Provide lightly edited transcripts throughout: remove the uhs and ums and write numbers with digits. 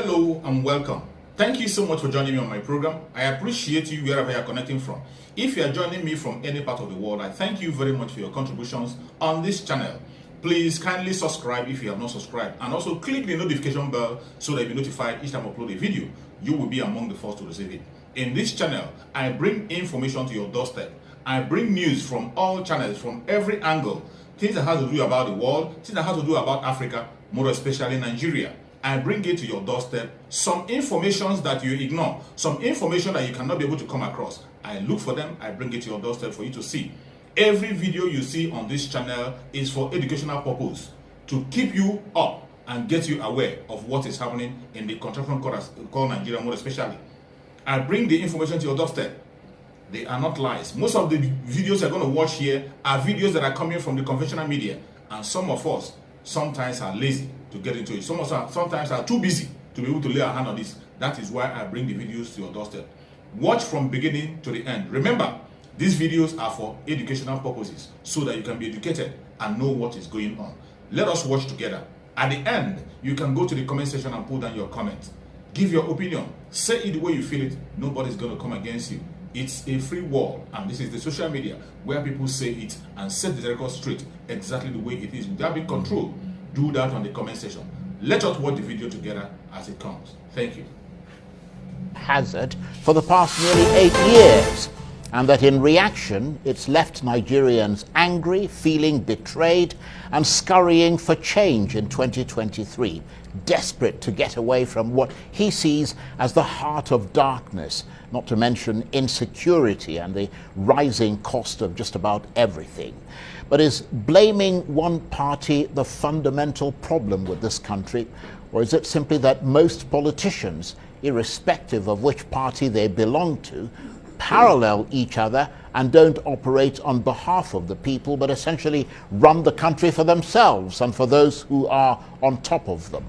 Hello and welcome. Thank you so much for joining me on my program. I appreciate you wherever you are connecting from. If you are joining me from any part of the world, I thank you very much for your contributions on this channel. Please kindly subscribe if you have not subscribed, and also click the notification bell so that you'll be notified each time I upload a video. You will be among the first to receive it. In this channel, I bring information to your doorstep. I bring news from all channels, from every angle. Things that have to do about the world, things that have to do about Africa, more especially Nigeria. I bring it to your doorstep. Some information that you ignore, some information that you cannot be able to come across, I look for them, I bring it to your doorstep for you to see. Every video you see on this channel is for educational purpose, to keep you up and get you aware of what is happening in the contraction called Nigeria, more especially. I bring the information to your doorstep. They are not lies. Most of the videos you're going to watch here are videos that are coming from the conventional media, and some of us sometimes are lazy to get into it. Some of us sometimes are too busy to be able to lay our hand on this. That is why I bring the videos to your doorstep. Watch from beginning to the end. Remember, these videos are for educational purposes, so that you can be educated and know what is going on. Let us watch together. At the end, you can go to the comment section and put down your comment. Give your opinion. Say it the way you feel it. Nobody's going to come against you. It's a free world, and this is the social media where people say it and set the record straight exactly the way it is without being controlled. Do that on the comment section. Let us watch the video together as it comes. Thank you. Hazard for the past nearly 8 years, and that in reaction it's left Nigerians angry, feeling betrayed, and scurrying for change in 2023, desperate to get away from what he sees as the heart of darkness, not to mention insecurity and the rising cost of just about everything. But is blaming one party the fundamental problem with this country, or is it simply that most politicians, irrespective of which party they belong to, parallel each other and don't operate on behalf of the people, but essentially run the country for themselves and for those who are on top of them?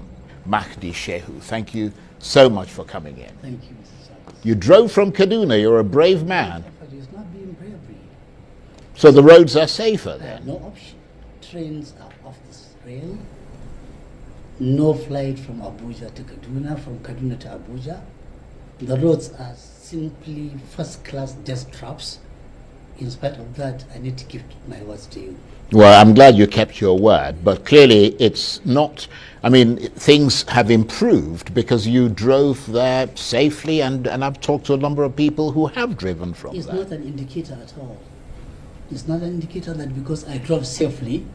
Mahdi Shehu, thank you so much for coming in. Thank you, Mr. Sanders. You drove from Kaduna. You're a brave man. But it's not being bravery. So the roads are safer then? No option. Trains are off the rail. No flight from Abuja to Kaduna, from Kaduna to Abuja. The roads are simply first-class death traps. In spite of that, I need to give my words to you. Well, I'm glad you kept your word, but clearly it's not, I mean, things have improved because you drove there safely, and I've talked to a number of people who have driven from It's there. not an indicator at all. It's not an indicator that because I drove safely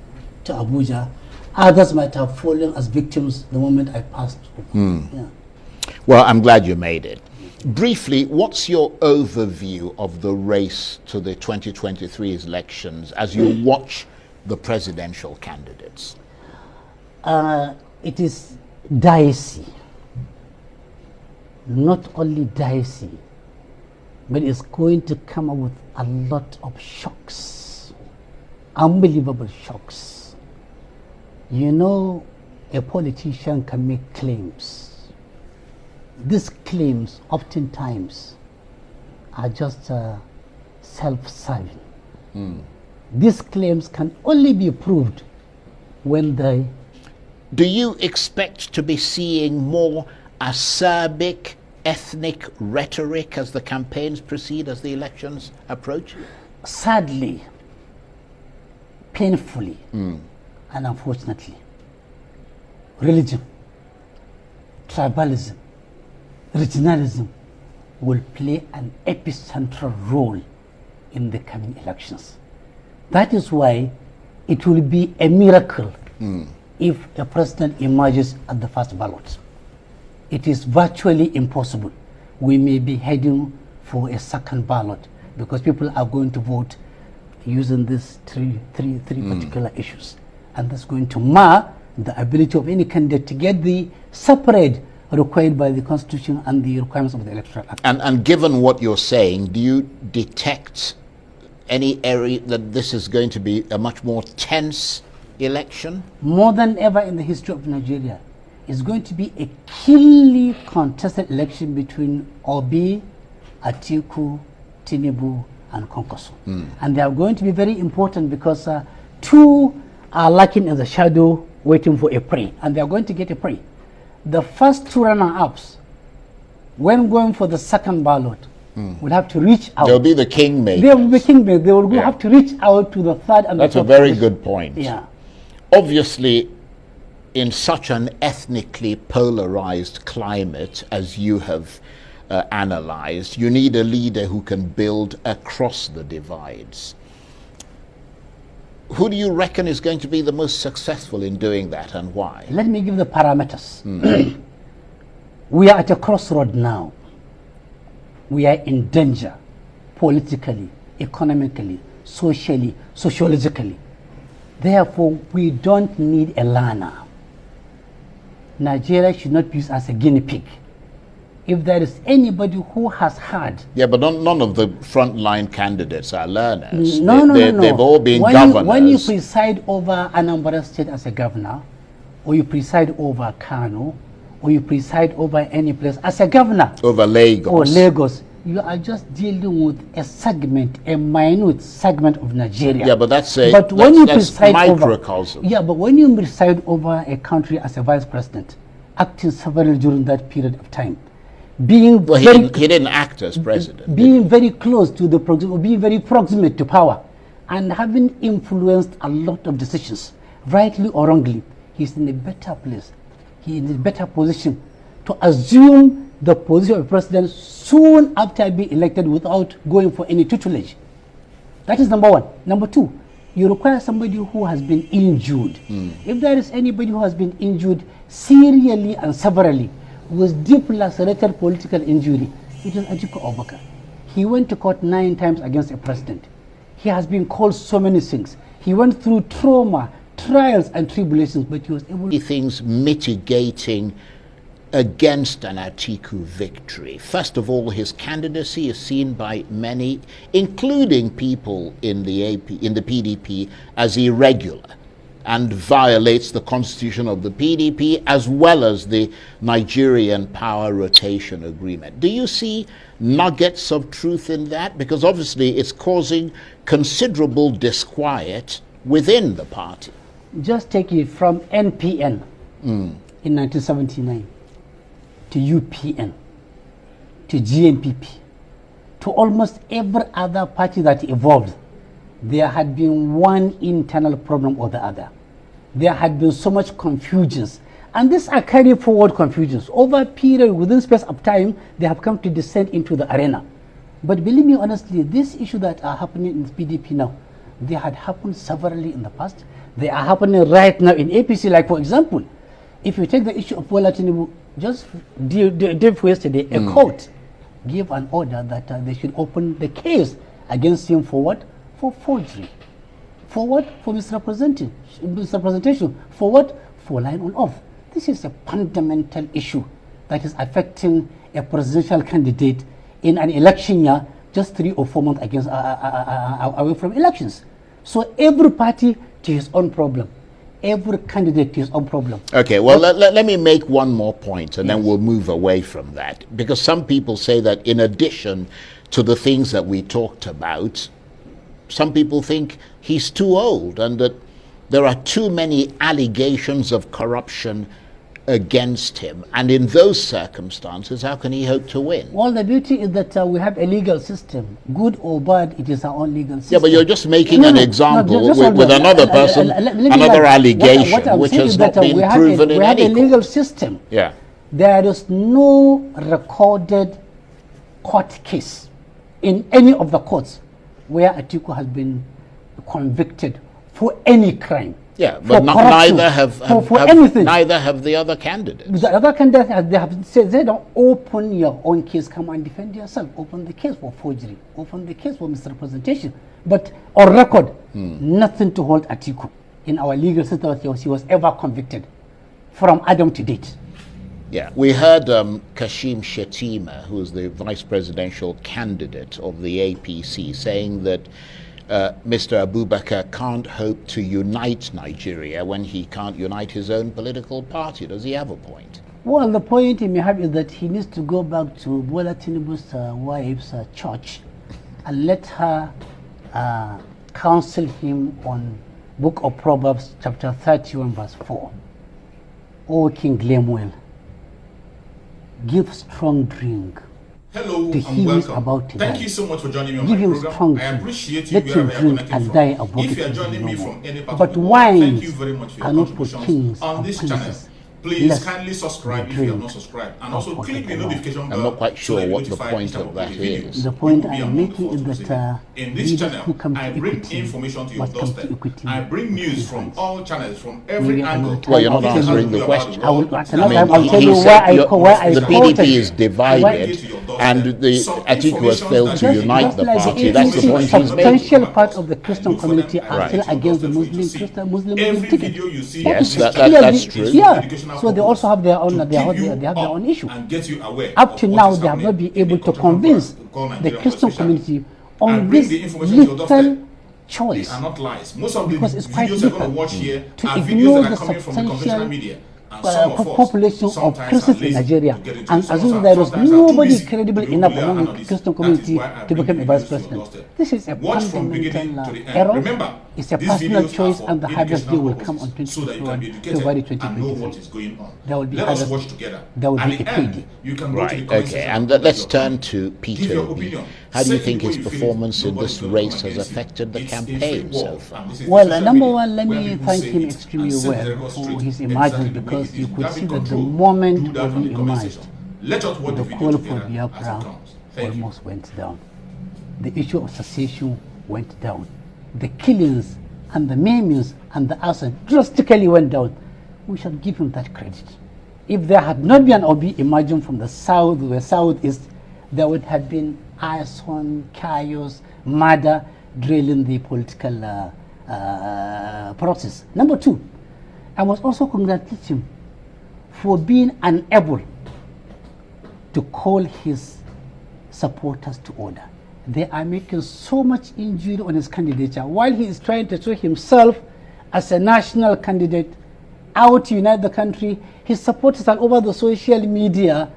to Abuja, others might have fallen as victims the moment I passed over. Yeah. Well, I'm glad you made it. Briefly, what's your overview of the race to the 2023 elections as you watch the presidential candidates? It is dicey. Not only dicey, but it's going to come up with a lot of shocks, unbelievable shocks. You know, a politician can make claims. These claims oftentimes are just self-serving. These claims can only be proved when they... Do you expect to be seeing more acerbic ethnic rhetoric as the campaigns proceed, as the elections approach? Sadly, painfully, and unfortunately, religion, tribalism, regionalism will play an epicentral role in the coming elections. That is why it will be a miracle if a president emerges at the first ballot. It is virtually impossible. We may be heading for a second ballot because people are going to vote using these three particular issues, and that's going to mar the ability of any candidate to get the separate required by the Constitution and the requirements of the Electoral Act. And given what you're saying, do you detect any area that this is going to be a much more tense election? More than ever in the history of Nigeria, it's going to be a keenly contested election between Obi, Atiku, Tinubu, and Konkoso. And they are going to be very important because two are lurking in the shadow waiting for a prey, and they are going to get a prey. the first two runner-ups, when going for the second ballot, will have to reach out. They'll be the kingmakers. They will be kingmakers. They will have to reach out to the third and That's the a fourth very position. good point. Yeah. Obviously, in such an ethnically polarized climate as you have analyzed, you need a leader who can build across the divides. Who do you reckon is going to be the most successful in doing that, and why? Let me give the parameters. We are at a crossroad now. We are in danger politically, economically, socially, sociologically. Therefore, we don't need a learner. Nigeria should not be used as a guinea pig. If there is anybody who has had... Yeah, but none of the frontline candidates are learners. No. They've all been when governors. When you preside over Anambra State as a governor, or you preside over Kano, or you preside over any place as a governor, over Lagos. Or Lagos, you are just dealing with a segment, a minute segment of Nigeria. Yeah, but that's microcosm. Yeah, but when you preside over a country as a vice president, acting severally during that period of time, being he didn't act as president. Being very close to the being very proximate to power, and having influenced a lot of decisions, rightly or wrongly, he's in a better place. He's in a better position to assume the position of president soon after being elected without going for any tutelage. That is number one. Number two, you require somebody who has been injured. If there is anybody who has been injured serially and severally, with deep lacerated political injury, it is Atiku Abubakar. He went to court 9 times against a president. He has been called so many things. He went through trauma, trials and tribulations, but he was able to... Things mitigating against an Atiku victory. First of all, his candidacy is seen by many, including people in the PDP, as irregular and violates the constitution of the PDP as well as the Nigerian power rotation agreement. Do you see nuggets of truth in that? Because obviously it's causing considerable disquiet within the party. Just take it from NPN in 1979 to UPN to GNPP to almost every other party that evolved. There had been one internal problem or the other. There had been so much confusions, and these are carried forward confusions. Over a period, within space of time, they have come to descend into the arena. But believe me honestly, these issues that are happening in the PDP now, they had happened severally in the past. They are happening right now in APC. Like for example, if you take the issue of Bola Tinubu, just day before yesterday, a court gave an order that they should open the case against him for what? For forgery. For what? For misrepresentation. For what? For lying on oath. This is a fundamental issue that is affecting a presidential candidate in an election year, just 3 or 4 months against away from elections. So every party to his own problem. Every candidate to his own problem. Okay, well, let me make one more point, and then we'll move away from that. Because some people say that in addition to the things that we talked about, some people think he's too old and that there are too many allegations of corruption against him. And in those circumstances, how can he hope to win? Well, the beauty is that we have a legal system. Good or bad, it is our own legal system. Yeah, but you're just making an example with another person, another allegation, which has not been proven in any court. We have a legal system. Yeah. There is no recorded court case in any of the courts where Atiku has been convicted for any crime. Yeah, but neither have anything. Neither have the other candidates. The other candidates they have said, they don't open your own case, come and defend yourself. Open the case for forgery. Open the case for misrepresentation. But on record, nothing to hold Atiku in our legal system that he was ever convicted from Adam to date. Yeah, we heard Kashim Shettima, who is the vice presidential candidate of the APC, saying that Mr. Abubakar can't hope to unite Nigeria when he can't unite his own political party. Does he have a point? Well, the point he may have is that he needs to go back to Bola Tinubu's wife's church and let her counsel him on Book of Proverbs chapter 31 verse 4. O King Lemuel, give strong drink. Hello To and he who is welcome. about to Thank die. you so much for joining me on Give my him program. strong I drink. appreciate you Let him wherever you're drink connecting and from. die of what If it you are is joining no me more. from any part But of the world, thank wines you very much for your are not for contributions kings on and this channel. princes. Please Lest kindly subscribe we if you have drink not subscribed, and also alcohol click the alone. notification bell. I'm not quite so sure that you're what the notified point each time of I that upload a video. is. The You point will be I am among the making first is to that receive it. In this leaders channel, who come I to bring equity information to your must come to doorstep. equity I bring with news clean from hands. all channels, from every Maybe angle. another time Well, you're I'll not tell answering you- the question. I will, I another mean, time I'll he tell you said where I the quoted. PDP is divided, and the Atiku has failed to unite the like party. That's the point he's making. substantial part of the Christian community are Right. still against the Muslim Every ticket. video you see Yes, on this that's channel true. is Yeah, educational so they purpose also have their own, to they have keep you their up own issue. and get you aware Up of to what now, is they have not happening been in the able to country convince called the Nigeria, Christian especially. community I on bring this the information to your doorstep. little They choice are not lies. Most of the Because it's quite videos you're going to difficult watch here to are ignore videos that are the coming from the conventional substantial media. And some of us population of sometimes Christians are in lazy Nigeria, to get into and it. Some assume of us there is sometimes are too nobody busy credible to be enough popular among the analysts. Christian That is community why I to bring become a videos vice to your president. doorstep. This is a Watch from beginning fundamental to the end. error. Remember, It's a these personal videos are choice, for and the harvest day educational will come on purposes, so that you can be 2021, educated February and know 2023. what is going on. There will be Let us harvest. watch together. There will At be the a end, payday. you can go to the Right, comment okay, section and put let's your turn comment. to Give Peter your Obi. opinion. How do you Say think it his the way you feel it. performance in Nobody's this gonna come race has against you. affected the It's a campaign free so world, far? and this is Well, social number media, one, let where me people thank say him it extremely and set well the record for straight his exactly emergence, the way because it you is. could have see the that the control. moment Do that on Obi the comment emerged, section. Let us watch the the video call for together as it Biafra comes. Thank you. almost went down. The issue of secession went down. The killings and the maimings and the arson drastically went down. We should give him that credit. If there had not been Obi emerging from the south or southeast, there would have been arson, chaos, murder, drilling the political process. Number two, I must also congratulate him for being unable to call his supporters to order. They are making so much injury on his candidature while he is trying to show himself as a national candidate out to unite the country. His supporters are over the social media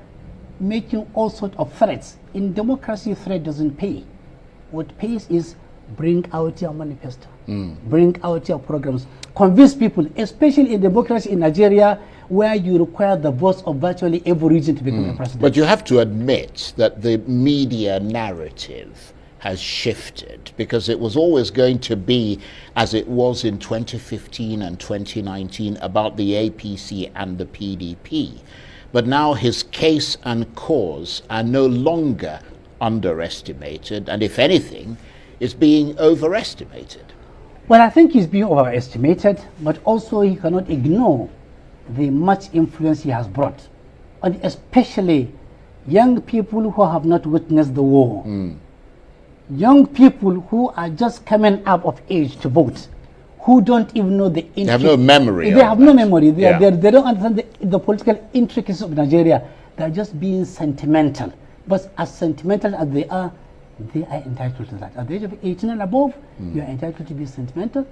making all sorts of threats. In democracy, threat doesn't pay. What pays is bring out your manifesto, bring out your programs, convince people, especially in democracy in Nigeria, where you require the votes of virtually every region to become a president. But you have to admit that the media narrative has shifted, because it was always going to be, as it was in 2015 and 2019, about the APC and the PDP. But now his case and cause are no longer underestimated, and if anything, is being overestimated. Well, I think he's being overestimated, but also he cannot ignore the much influence he has brought, and especially young people who have not witnessed the war. Young people who are just coming up of age to vote, who don't even know the They have no memory. They have no memory. Yeah. They don't understand the political intricacies of Nigeria. They're just being sentimental. But as sentimental as they are entitled to that. At the age of 18 and above, you are entitled to be sentimental,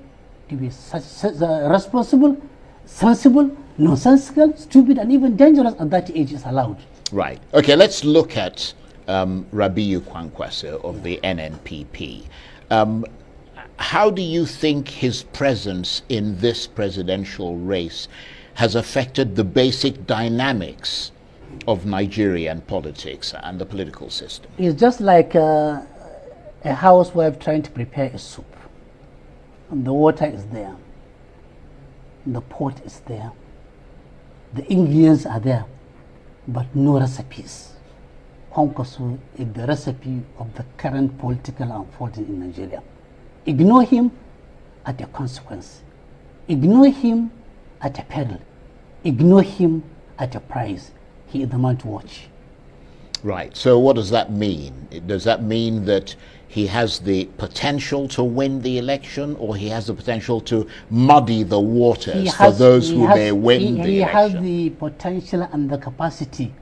to be responsible, sensible, nonsensical, stupid, and even dangerous at that age is allowed. Right. Okay, let's look at Rabiu Kwankwaso of the NNPP. How do you think his presence in this presidential race has affected the basic dynamics of Nigerian politics and the political system? It's just like a housewife trying to prepare a soup. And the water is there. The pot is there. The ingredients are there, but no recipes. Kwankwaso is the recipe of the current political unfolding in Nigeria. Ignore him at a consequence. Ignore him at a peril. Ignore him at a price. He is the man to watch. Right. So what does that mean? Does that mean that he has the potential to win the election, or he has the potential to muddy the waters for those who may win the election? He has the potential and the capacity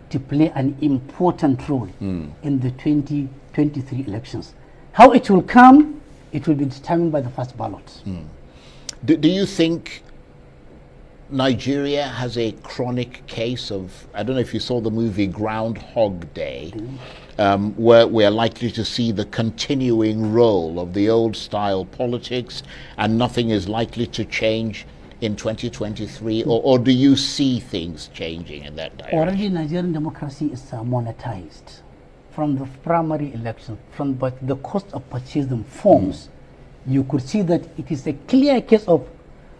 to play an important role in the 2023 elections. How it will come, it will be determined by the first ballot. Do you think Nigeria has a chronic case of, I don't know if you saw the movie Groundhog Day, where we're likely to see the continuing role of the old style politics and nothing is likely to change in 2023, or do you see things changing in that direction? Already Nigerian democracy is monetized from the primary election, but the cost of purchasing forms. You could see that it is a clear case of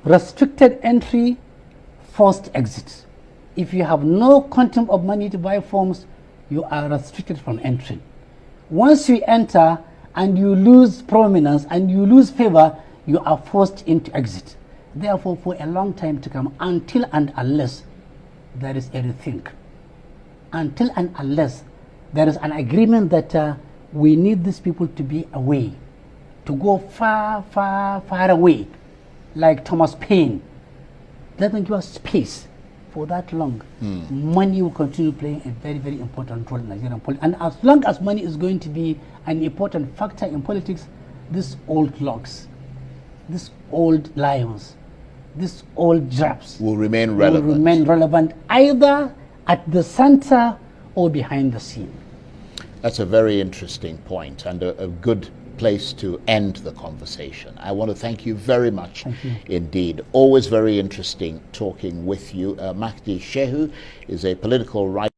restricted entry, forced exit. If you have no quantum of money to buy forms, you are restricted from entry. Once you enter and you lose prominence and you lose favor, you are forced into exit. Therefore, for a long time to come, until and unless there is a rethink, until and unless there is an agreement that we need these people to be away, to go far, far, far away, like Thomas Paine. Let them give us space for that long. Money will continue playing a very, very important role in Nigerian politics. And as long as money is going to be an important factor in politics, these old logs, these old lions, these old giraffes will remain relevant. Either at the center or behind the scene. That's a very interesting point and a good place to end the conversation. I want to thank you very much indeed. Always very interesting talking with you. Mahdi Shehu is a political writer.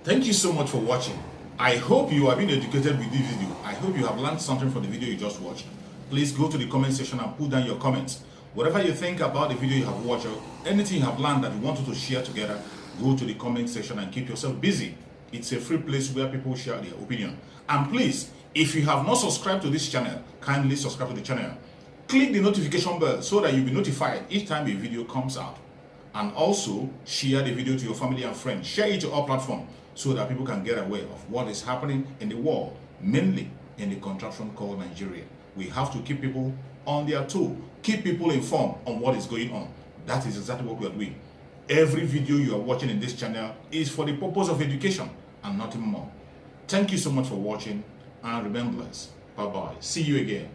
Thank you so much for watching. I hope you have been educated with this video. I hope you have learned something from the video you just watched. Please go to the comment section and put down your comments. Whatever you think about the video you have watched, or anything you have learned that you want to share together, go to the comment section and keep yourself busy. It's a free place where people share their opinion. And please, if you have not subscribed to this channel, kindly subscribe to the channel. Click the notification bell so that you'll be notified each time a video comes out. And also, share the video to your family and friends. Share it to all platforms so that people can get aware of what is happening in the world, mainly in the contraption called Nigeria. We have to keep people on their toe, keep people informed on what is going on. That is exactly what we are doing. Every video you are watching in this channel is for the purpose of education and nothing more. Thank you so much for watching, and remember us. Bye-bye. See you again.